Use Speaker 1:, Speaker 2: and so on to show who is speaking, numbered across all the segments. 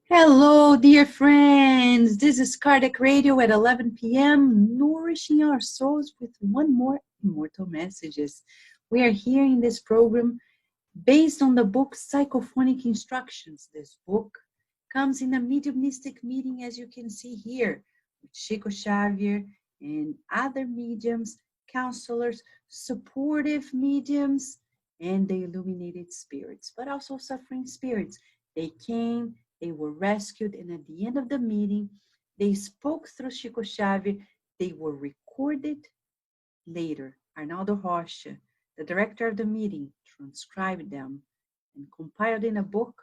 Speaker 1: Hello, dear friends. This is Cardiac Radio at 11 p.m., nourishing our souls with one more immortal messages. We are here in this program based on the book Psychophonic Instructions. This book comes in a mediumistic meeting, as you can see here, with Chico Xavier and other mediums, counselors, supportive mediums, and the illuminated spirits, but also suffering spirits. They came, they were rescued, and at the end of the meeting, they spoke through Chico Xavier. They were recorded later. Arnaldo Rocha, the director of the meeting, transcribed them and compiled in a book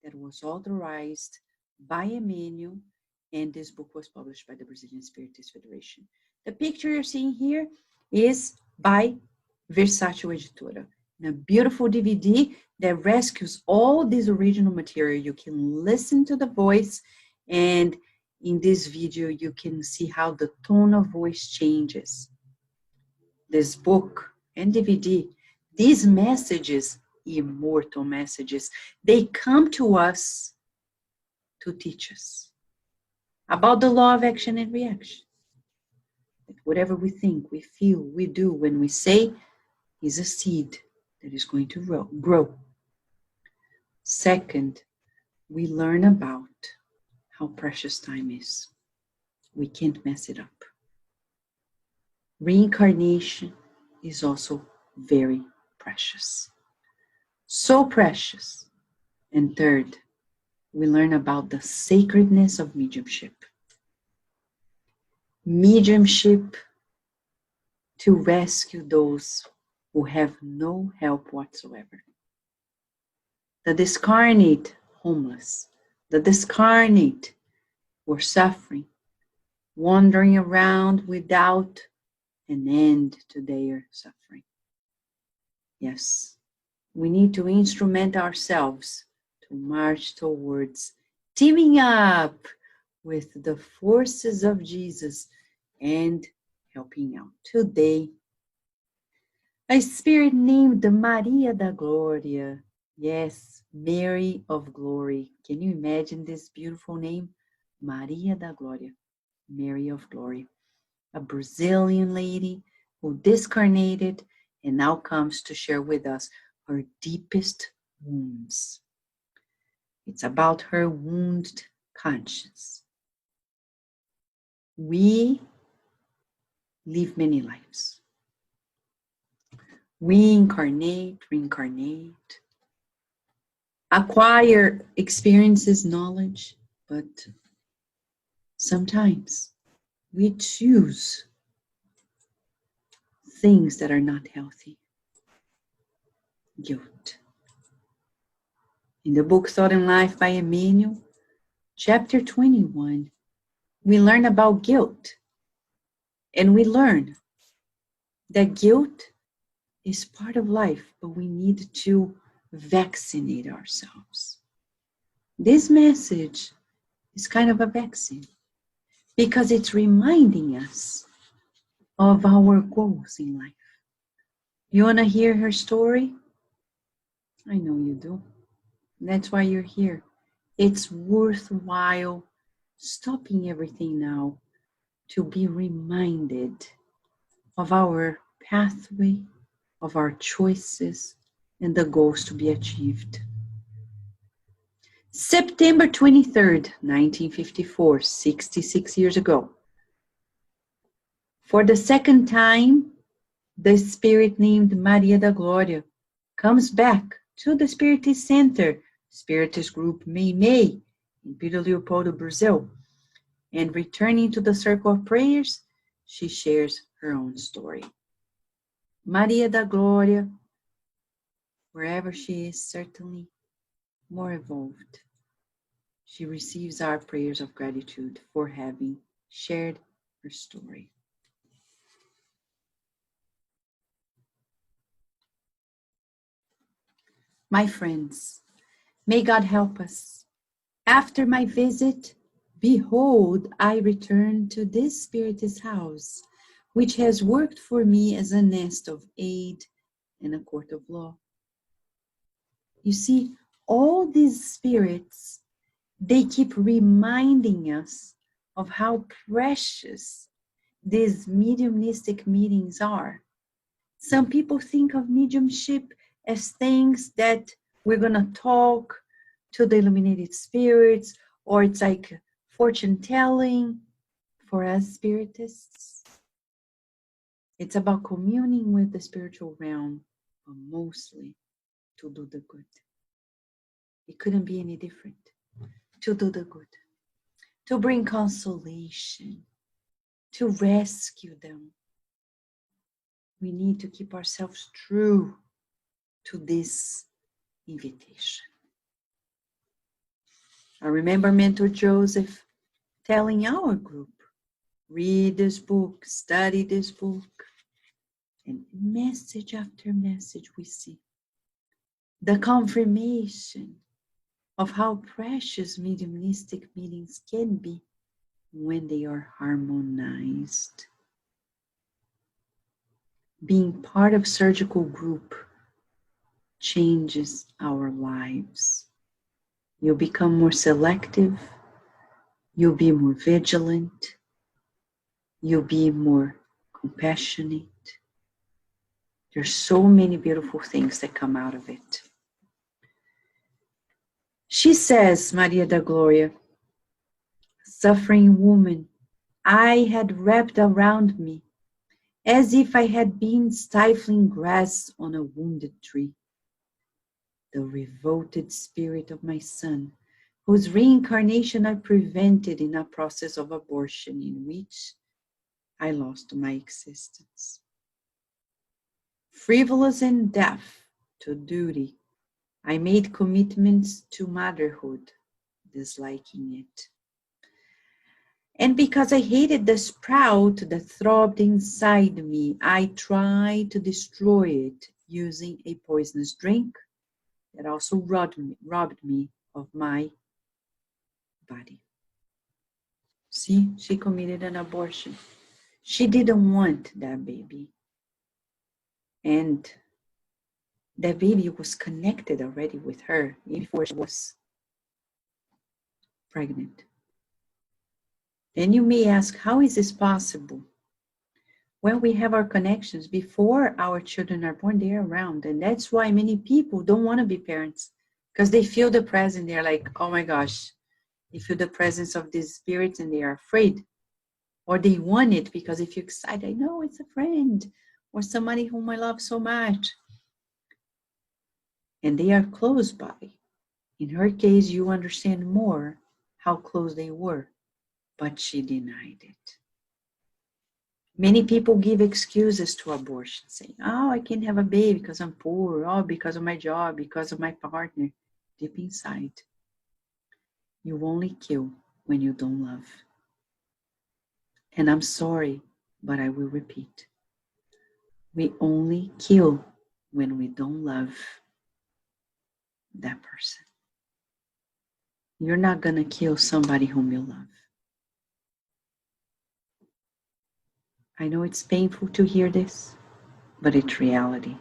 Speaker 1: that was authorized by Emmanuel, and this book was published by the Brazilian Spiritist Federation. The picture you're seeing here is by Versátil Editora, a beautiful DVD that rescues all this original material. You can listen to the voice, and in this video you can see how the tone of voice changes. This book and DVD, these messages, immortal messages, they come to us to teach us about the law of action and reaction. That whatever we think, we feel, we do, when we say, is a seed that is going to grow. Second, we learn about how precious time is. We can't mess it up. Reincarnation is also very precious. So precious. And third, we learn about the sacredness of mediumship. Mediumship to rescue those who have no help whatsoever. The discarnate homeless, the discarnate who are suffering, wandering around without an end to their suffering. Yes, we need to instrument ourselves to march towards teaming up with the forces of Jesus and helping out. Today, a spirit named Maria da Glória. Yes, Mary of Glory. Can you imagine this beautiful name? Maria da Glória, Mary of Glory. A Brazilian lady who discarnated and now comes to share with us her deepest wounds. It's about her wounded conscience. We live many lives. We incarnate, reincarnate, acquire experiences, knowledge, but sometimes we choose things that are not healthy. Guilt. In the book Thought and Life by Emmanuel, chapter 21, we learn about guilt. And we learn that guilt is part of life, but we need to vaccinate ourselves. This message is kind of a vaccine because it's reminding us of our goals in life. You want to hear her story? I know you do. That's why you're here. It's worthwhile stopping everything now to be reminded of our pathway, of our choices, and the goals to be achieved. September 23rd, 1954, 66 years ago. For the second time, the spirit named Maria da Glória comes back to the Spiritist Center, Spiritist Group Meimei, in Vila Leopoldo, Brazil. And returning to the circle of prayers, she shares her own story. Maria da Glória, wherever she is, certainly more evolved. She receives our prayers of gratitude for having shared her story. My friends, may God help us. After my visit, behold, I return to this Spiritist house, which has worked for me as a nest of aid and a court of law. You see, all these spirits, they keep reminding us of how precious these mediumistic meetings are. Some people think of mediumship as things that we're going to talk to the illuminated spirits, or it's like fortune telling. For us spiritists, it's about communing with the spiritual realm, but mostly to do the good. It couldn't be any different. To do the good, to bring consolation, to rescue them. We need to keep ourselves true to this invitation. I remember Mentor Joseph telling our group, read this book, study this book, and message after message we see the confirmation of how precious mediumistic meetings can be when they are harmonized. Being part of surgical group changes our lives. You'll become more selective, you'll be more vigilant, you'll be more compassionate. There's so many beautiful things that come out of it. She says, Maria da Gloria, suffering woman, I had wrapped around me as if I had been stifling grass on a wounded tree. The revolted spirit of my son, whose reincarnation I prevented in a process of abortion in which I lost my existence. Frivolous and deaf to duty, I made commitments to motherhood, disliking it. And because I hated the sprout that throbbed inside me, I tried to destroy it using a poisonous drink that also robbed me of my body. See, she committed an abortion. She didn't want that baby. And that baby was connected already with her before she was pregnant. And you may ask, how is this possible? Well, we have our connections before our children are born, they're around. And that's why many people don't want to be parents, because they feel the presence. They're like, oh my gosh, they feel the presence of these spirits and they are afraid. Or they want it because they feel excited. I know it's a friend or somebody whom I love so much. And they are close by. In her case, you understand more how close they were, but she denied it. Many people give excuses to abortion, saying, oh, I can't have a baby because I'm poor, oh, because of my job, because of my partner. Deep inside, you only kill when you don't love. And I'm sorry, but I will repeat. We only kill when we don't love that person. You're not going to kill somebody whom you love. I know it's painful to hear this, but it's reality.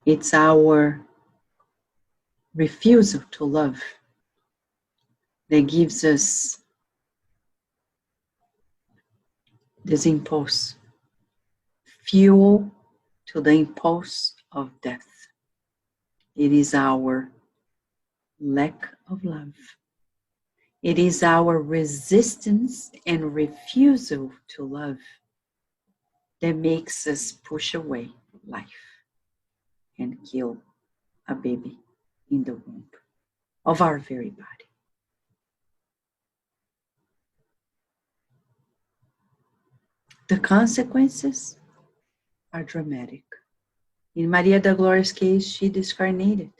Speaker 1: It's our refusal to love that gives us this impulse, fuel to the impulse of death. It is our lack of love. It is our resistance and refusal to love that makes us push away life and kill a baby in the womb of our very body. The consequences are dramatic. In Maria da Gloria's case, she discarnated.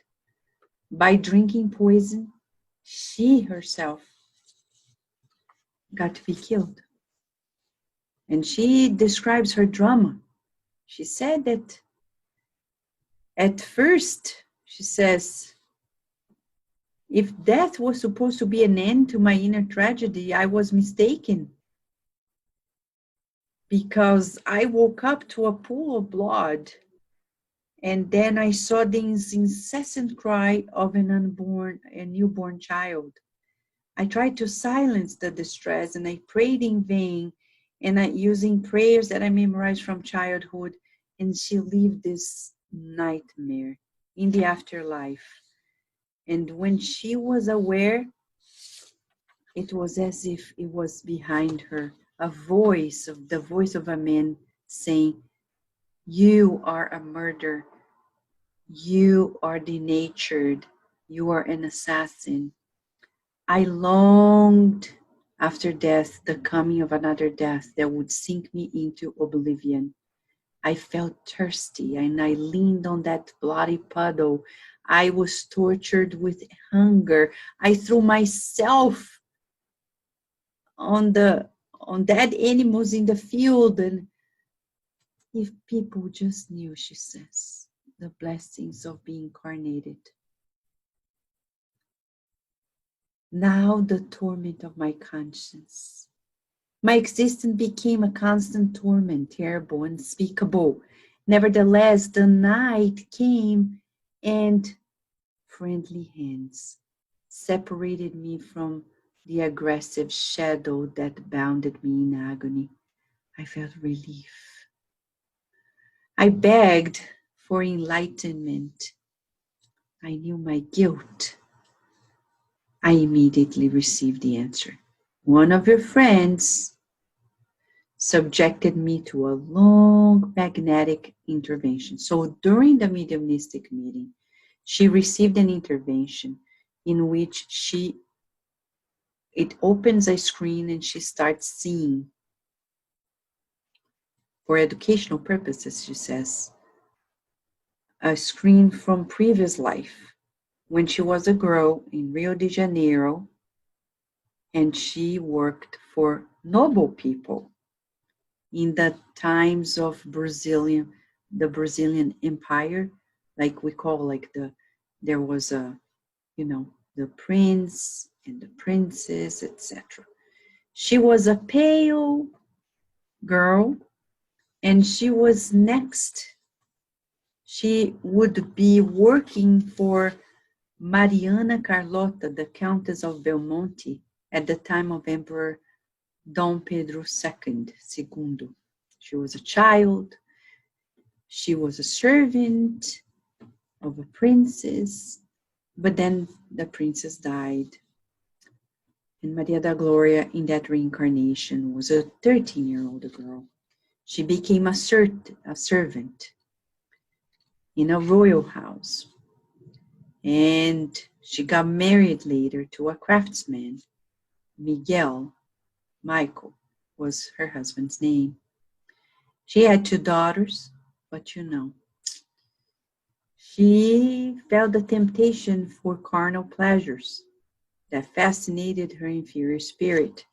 Speaker 1: By drinking poison, she herself got to be killed. And she describes her drama. She said that at first, she says, if death was supposed to be an end to my inner tragedy, I was mistaken. Because I woke up to a pool of blood And then I saw this incessant cry of a newborn child. I tried to silence the distress and I prayed in vain and using prayers that I memorized from childhood, and she lived this nightmare in the afterlife. And when she was aware, it was as if it was behind her, the voice of a man saying, "You are a murderer. You are denatured. You are an assassin." I longed after death, the coming of another death that would sink me into oblivion. I felt thirsty and I leaned on that bloody puddle. I was tortured with hunger. I threw myself on dead animals in the field. And if people just knew, she says, the blessings of being incarnated. Now the torment of my conscience. My existence became a constant torment, terrible, unspeakable. Nevertheless, the night came and friendly hands separated me from the aggressive shadow that bounded me in agony. I felt relief. I begged for enlightenment. I knew my guilt. I immediately received the answer. One of your friends subjected me to a long magnetic intervention. So during the mediumistic meeting, she received an intervention in which it opens a screen and she starts seeing, for educational purposes, she says, a screen from previous life when she was a girl in Rio de Janeiro and she worked for noble people in the times of the Brazilian Empire, like we call there was the prince and the princess, etc. She was a pale girl and she was next. She would be working for Mariana Carlota, the Countess of Belmonte, at the time of Emperor Dom Pedro II. She was a child. She was a servant of a princess, but then the princess died. And Maria da Gloria, in that reincarnation, was a 13-year-old girl. She became a servant in a royal house. And she got married later to a craftsman. Michael was her husband's name. She had 2 daughters, but she felt the temptation for carnal pleasures that fascinated her inferior spirit.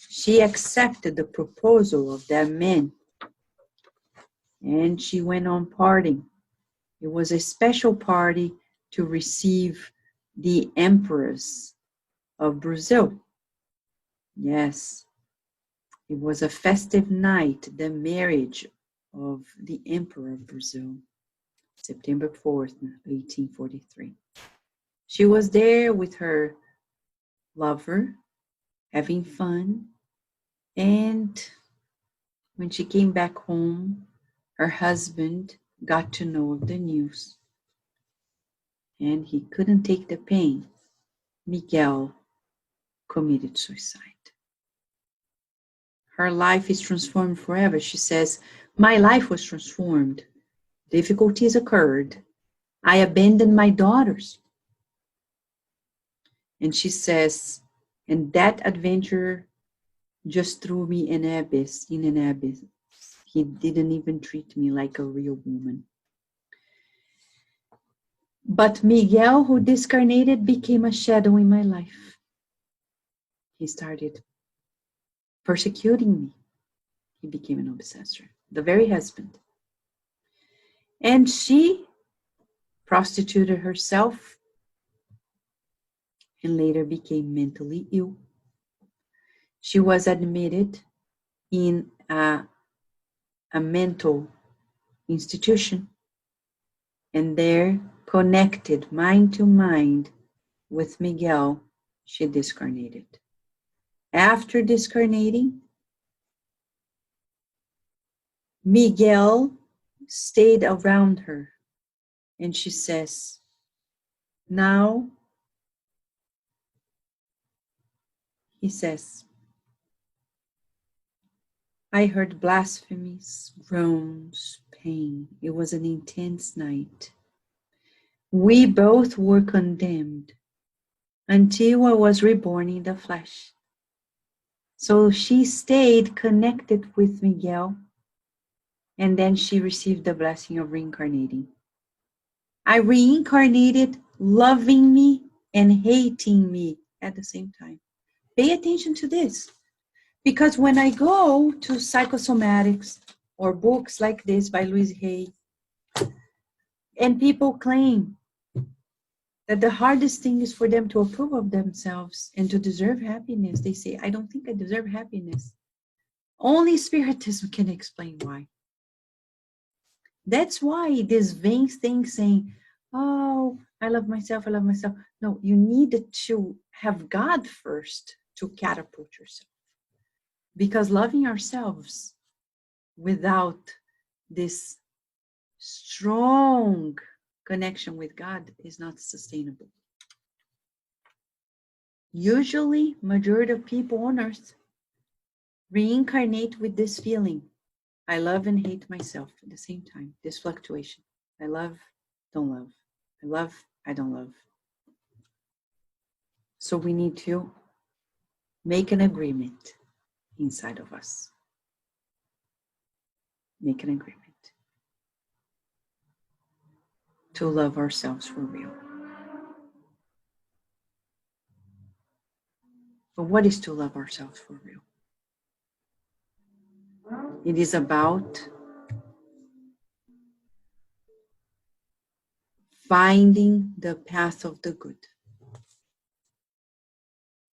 Speaker 1: She accepted the proposal of that man, and she went on partying. It was a special party to receive the Empress of Brazil. Yes, it was a festive night, the marriage of the Emperor of Brazil, September 4th, 1843. She was there with her lover, having fun, and when she came back home, her husband got to know of the news, and he couldn't take the pain. Miguel committed suicide. Her life is transformed forever. She says, my life was transformed. Difficulties occurred. I abandoned my daughters. And she says, and that adventure just threw me in an abyss. He didn't even treat me like a real woman. But Miguel, who discarnated, became a shadow in my life. He started persecuting me. He became an obsessor, the very husband. And she prostituted herself and later became mentally ill. She was admitted in a mental institution. And there, connected mind to mind with Miguel, she discarnated. After discarnating, Miguel stayed around her, and she says, now, he says, I heard blasphemies, groans, pain. It was an intense night. We both were condemned until I was reborn in the flesh. So she stayed connected with Miguel, and then she received the blessing of reincarnating. I reincarnated loving me and hating me at the same time. Pay attention to this. Because when I go to psychosomatics or books like this by Louise Hay, and people claim that the hardest thing is for them to approve of themselves and to deserve happiness, they say, I don't think I deserve happiness. Only Spiritism can explain why. That's why this vain thing saying, oh, I love myself, I love myself. No, you need to have God first to catapult yourself. Because loving ourselves without this strong connection with God is not sustainable. Usually, majority of people on earth reincarnate with this feeling. I love and hate myself at the same time. This fluctuation. I love, don't love. I love, I don't love. So we need to make an agreement inside of us. Make an agreement to love ourselves for real. But what is to love ourselves for real? It is about finding the path of the good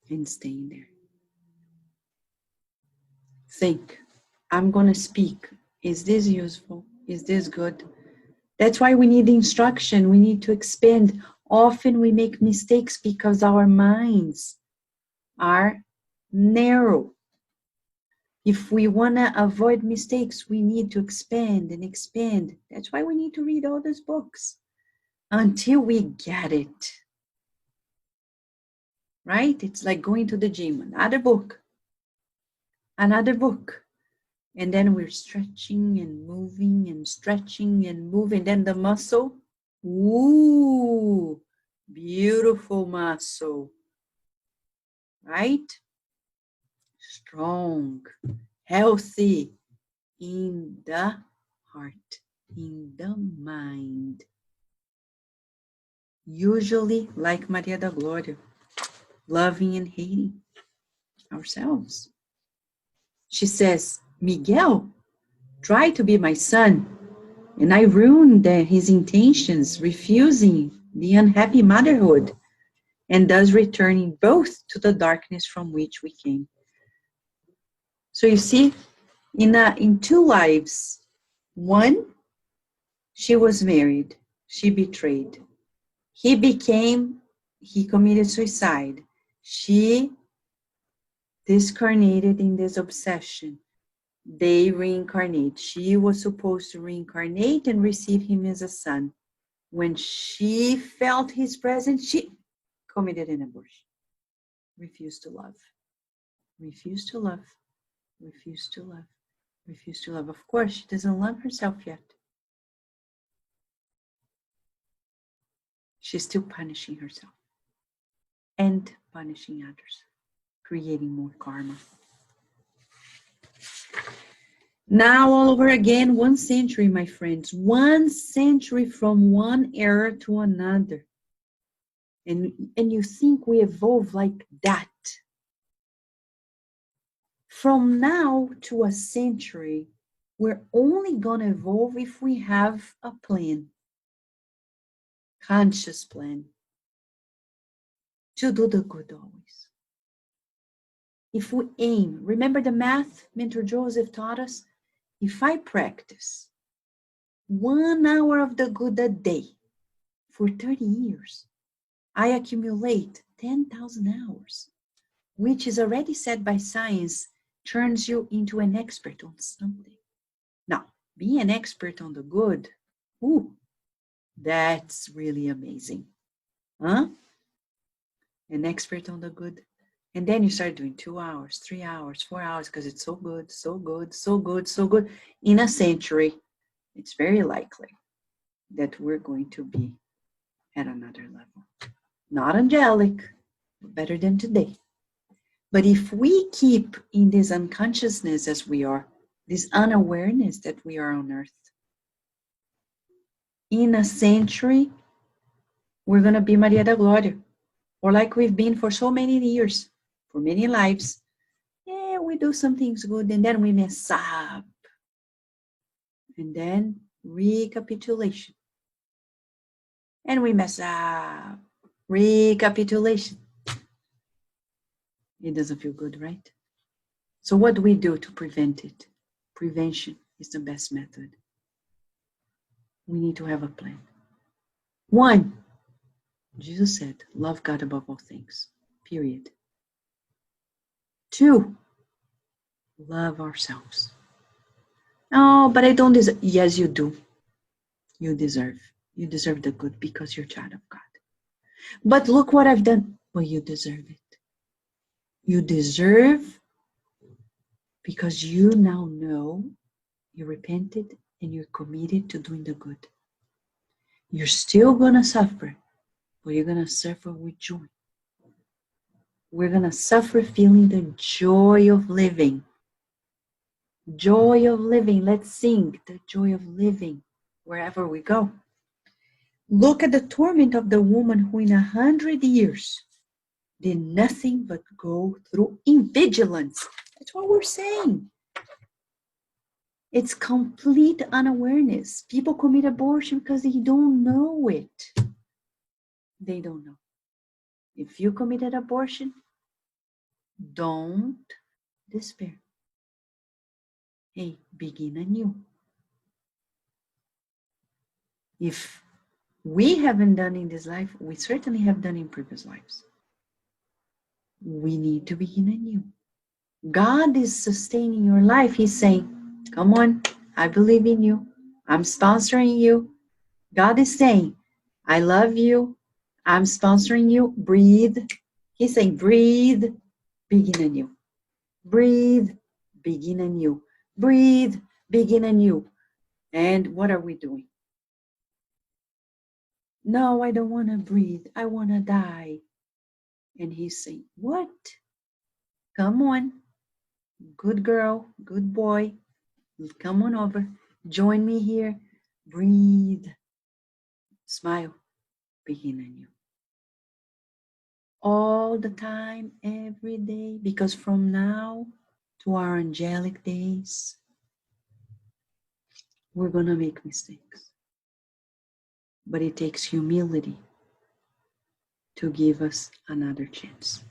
Speaker 1: and staying there. Think, I'm going to speak. Is this useful? Is this good? That's why we need instruction. We need to expand. Often we make mistakes because our minds are narrow. If we want to avoid mistakes, we need to expand and expand. That's why we need to read all these books until we get it. Right? It's like going to the gym. Another book. Another book. And then we're stretching and moving and stretching and moving. Then the muscle, ooh, beautiful muscle, right? Strong, healthy in the heart, in the mind. Usually, like Maria da Glória, loving and hating ourselves. She says, Miguel, try to be my son. And I ruined his intentions, refusing the unhappy motherhood, and thus returning both to the darkness from which we came. So you see, in two lives, one, she was married, she betrayed. He committed suicide. She discarnated in this obsession. They reincarnate. She was supposed to reincarnate and receive him as a son. When she felt his presence, she committed an abortion. Refused to love. Refused to love. Refused to love. Refused to love. Of course, she doesn't love herself yet. She's still punishing herself and punishing others, creating more karma. Now, all over again, 1 century, my friends. 1 century from one era to another. And you think we evolve like that. From now to a century, we're only going to evolve if we have a plan. Conscious plan. To do the good always. If we aim, remember the math Mentor Joseph taught us? If I practice 1 hour of the good a day for 30 years. I accumulate 10,000 hours, which is already said by science, turns you into an expert on something. Now, being an expert on the good, ooh, that's really amazing. Huh? An expert on the good. And then you start doing 2 hours, 3 hours, 4 hours, because it's so good, so good, so good, so good. In a century, it's very likely that we're going to be at another level. Not angelic, but better than today. But if we keep in this unconsciousness as we are, this unawareness that we are on earth, in a century, we're going to be Maria da Glória, or like we've been for so many years, for many lives. Yeah, we do some things good, and then we mess up. And then recapitulation. And we mess up. Recapitulation. It doesn't feel good, right? So what do we do to prevent it? Prevention is the best method. We need to have a plan. 1, Jesus said, love God above all things, period. 2, love ourselves. Oh, but I don't deserve. Yes, you do. You deserve. You deserve the good because you're a child of God. But look what I've done. Well, you deserve it. You deserve because you now know you repented and you're committed to doing the good. You're still going to suffer, but you're going to suffer with joy. We're going to suffer feeling the joy of living. Joy of living. Let's sing the joy of living wherever we go. Look at the torment of the woman who in 100 years did nothing but go through invigilance. That's what we're saying. It's complete unawareness. People commit abortion because they don't know it. They don't know. If you committed abortion, don't despair. Hey, begin anew. If we haven't done in this life, we certainly have done in previous lives. We need to begin anew. God is sustaining your life. He's saying, come on, I believe in you. I'm sponsoring you. God is saying, I love you. I'm sponsoring you. Breathe. He's saying, breathe, begin anew. Breathe, begin anew. Breathe, begin anew. And what are we doing? No, I don't want to breathe. I want to die. And he's saying, what? Come on. Good girl, good boy. Come on over. Join me here. Breathe. Smile. Begin anew. All the time, every day, because from now to our angelic days, we're going to make mistakes. But it takes humility to give us another chance.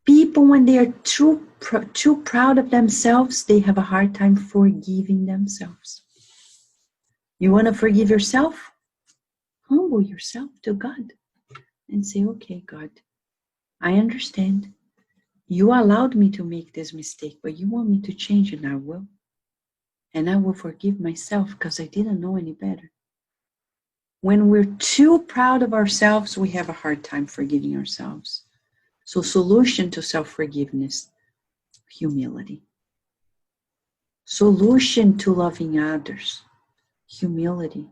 Speaker 1: People, when they are too proud of themselves, they have a hard time forgiving themselves. You want to forgive yourself? Humble yourself to God and say, okay, God, I understand. You allowed me to make this mistake, but you want me to change, and I will. And I will forgive myself because I didn't know any better. When we're too proud of ourselves, we have a hard time forgiving ourselves. So solution to self-forgiveness, humility. Solution to loving others, humility,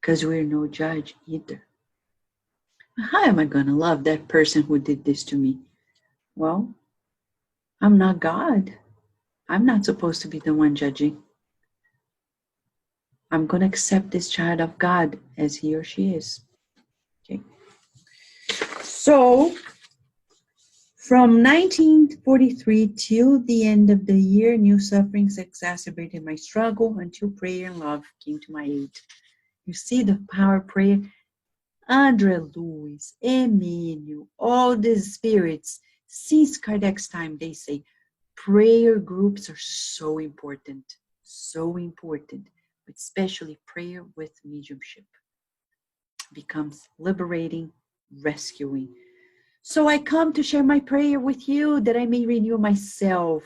Speaker 1: because we're no judge either. How am I going to love that person who did this to me? Well, I'm not God. I'm not supposed to be the one judging. I'm going to accept this child of God as he or she is. Okay. So, from 1943 till the end of the year, new sufferings exacerbated my struggle until prayer and love came to my aid. You see the power of prayer? Andre Luis, Emmanuel, all these spirits, since Kardec's time, they say prayer groups are so important, so important. but especially prayer with mediumship becomes liberating, rescuing. So I come to share my prayer with you that I may renew myself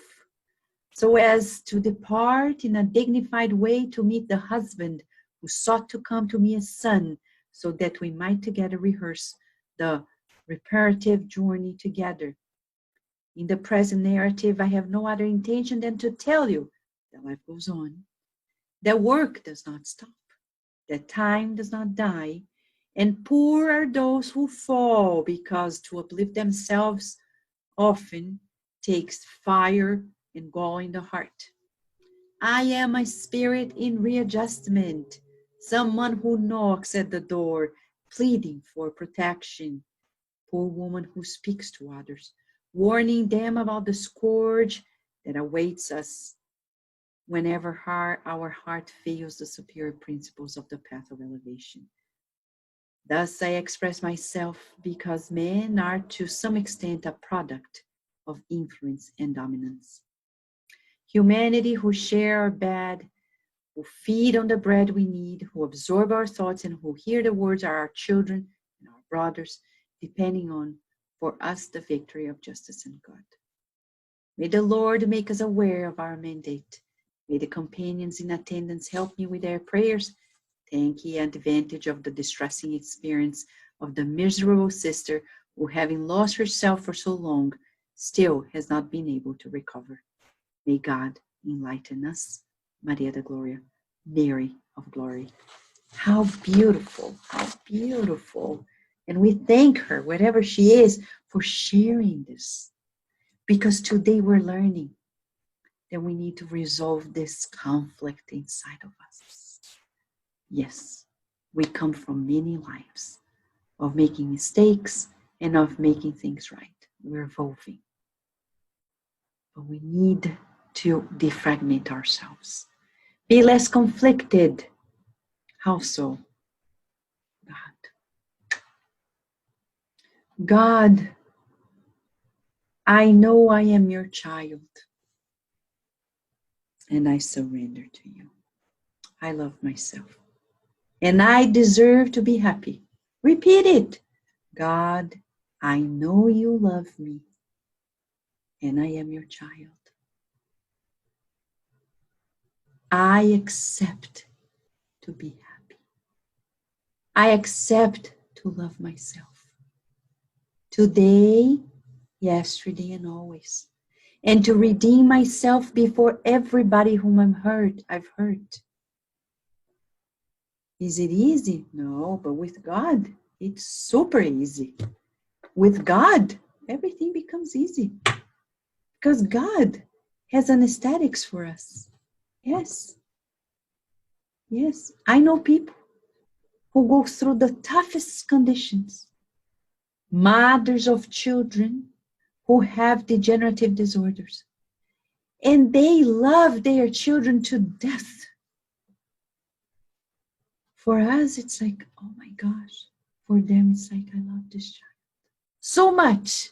Speaker 1: so as to depart in a dignified way to meet the husband who sought to come to me as son, so that we might together rehearse the reparative journey together. In the present narrative, I have no other intention than to tell you that life goes on, that work does not stop, that time does not die, and poor are those who fall, because to uplift themselves often takes fire and gall in the heart. I am a spirit in readjustment, someone who knocks at the door, pleading for protection. Poor woman who speaks to others, warning them about the scourge that awaits us whenever our heart fails the superior principles of the path of elevation. Thus I express myself because men are to some extent a product of influence and dominance. Humanity who share our bed, who feed on the bread we need, who absorb our thoughts, and who hear the words are our children and our brothers, depending on, for us, the victory of justice and God. May the Lord make us aware of our mandate. May the companions in attendance help me with their prayers, taking advantage of the distressing experience of the miserable sister who, having lost herself for so long, still has not been able to recover. May God enlighten us. Maria da Gloria, Mary of Glory. How beautiful, how beautiful. And we thank her, wherever she is, for sharing this. Because today we're learning that we need to resolve this conflict inside of us. Yes, we come from many lives of making mistakes and of making things right. We're evolving. But we need to defragment ourselves. Be less conflicted. How so? God, I know I am your child, and I surrender to you. I love myself, and I deserve to be happy. Repeat it. God, I know you love me, and I am your child. I accept to be happy. I accept to love myself. Today, yesterday, and always. And to redeem myself before everybody whom I've hurt. Is it easy? No, but with God, it's super easy. With God, everything becomes easy. Because God has anesthetics for us. Yes. Yes. I know people who go through the toughest conditions. Mothers of children who have degenerative disorders. And they love their children to death. For us, it's like, oh my gosh. For them, it's like, I love this child so much.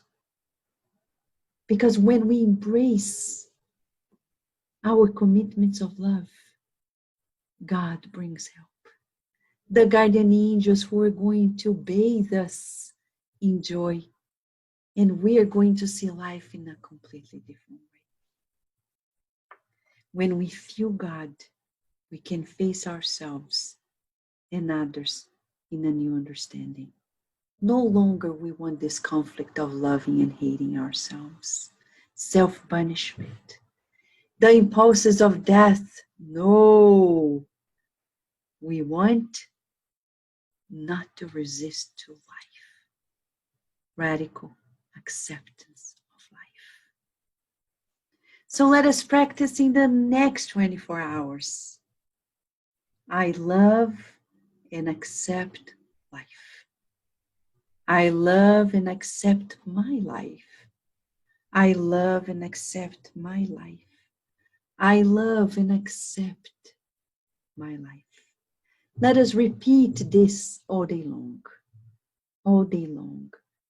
Speaker 1: Because when we embrace our commitments of love, God brings help. The guardian angels who are going to bathe us in joy. And we are going to see life in a completely different way. When we feel God, we can face ourselves and others in a new understanding. No longer we want this conflict of loving and hating ourselves. Self-punishment. The impulses of death. No. We want not to resist to life. Radical acceptance of life. So let us practice in the next 24 hours. I love and accept life. I love and accept my life. I love and accept my life. I love and accept my life. Let us repeat this all day long,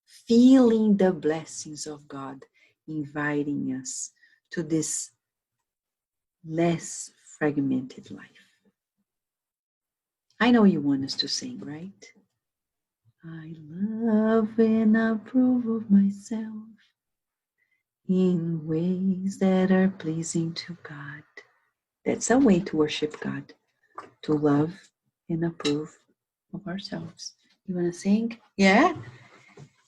Speaker 1: feeling the blessings of God inviting us to this less fragmented life. I know you want us to sing, right? I love and approve of myself in ways that are pleasing to God. That's a way to worship God, to love and approve of ourselves. You want to sing? Yeah?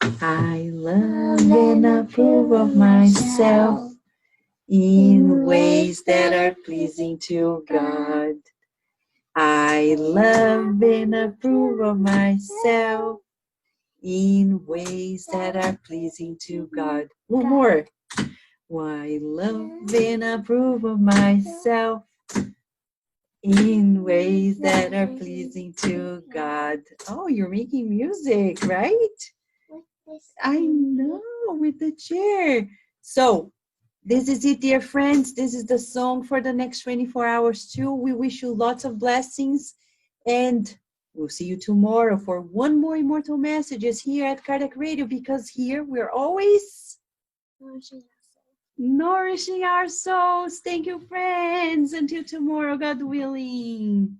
Speaker 1: I love and approve of myself in ways that are pleasing to God. I love and approve of myself in ways that are pleasing to God. One more. I love and approve of myself in ways that are pleasing to God. Oh, you're making music, right? I know, with the chair. So, this is it, dear friends. This is the song for the next 24 hours, too. We wish you lots of blessings, and we'll see you tomorrow for one more Immortal Messages here at Cardiac Radio, because here we're always nourishing our souls. Thank you, friends. Until tomorrow, God willing.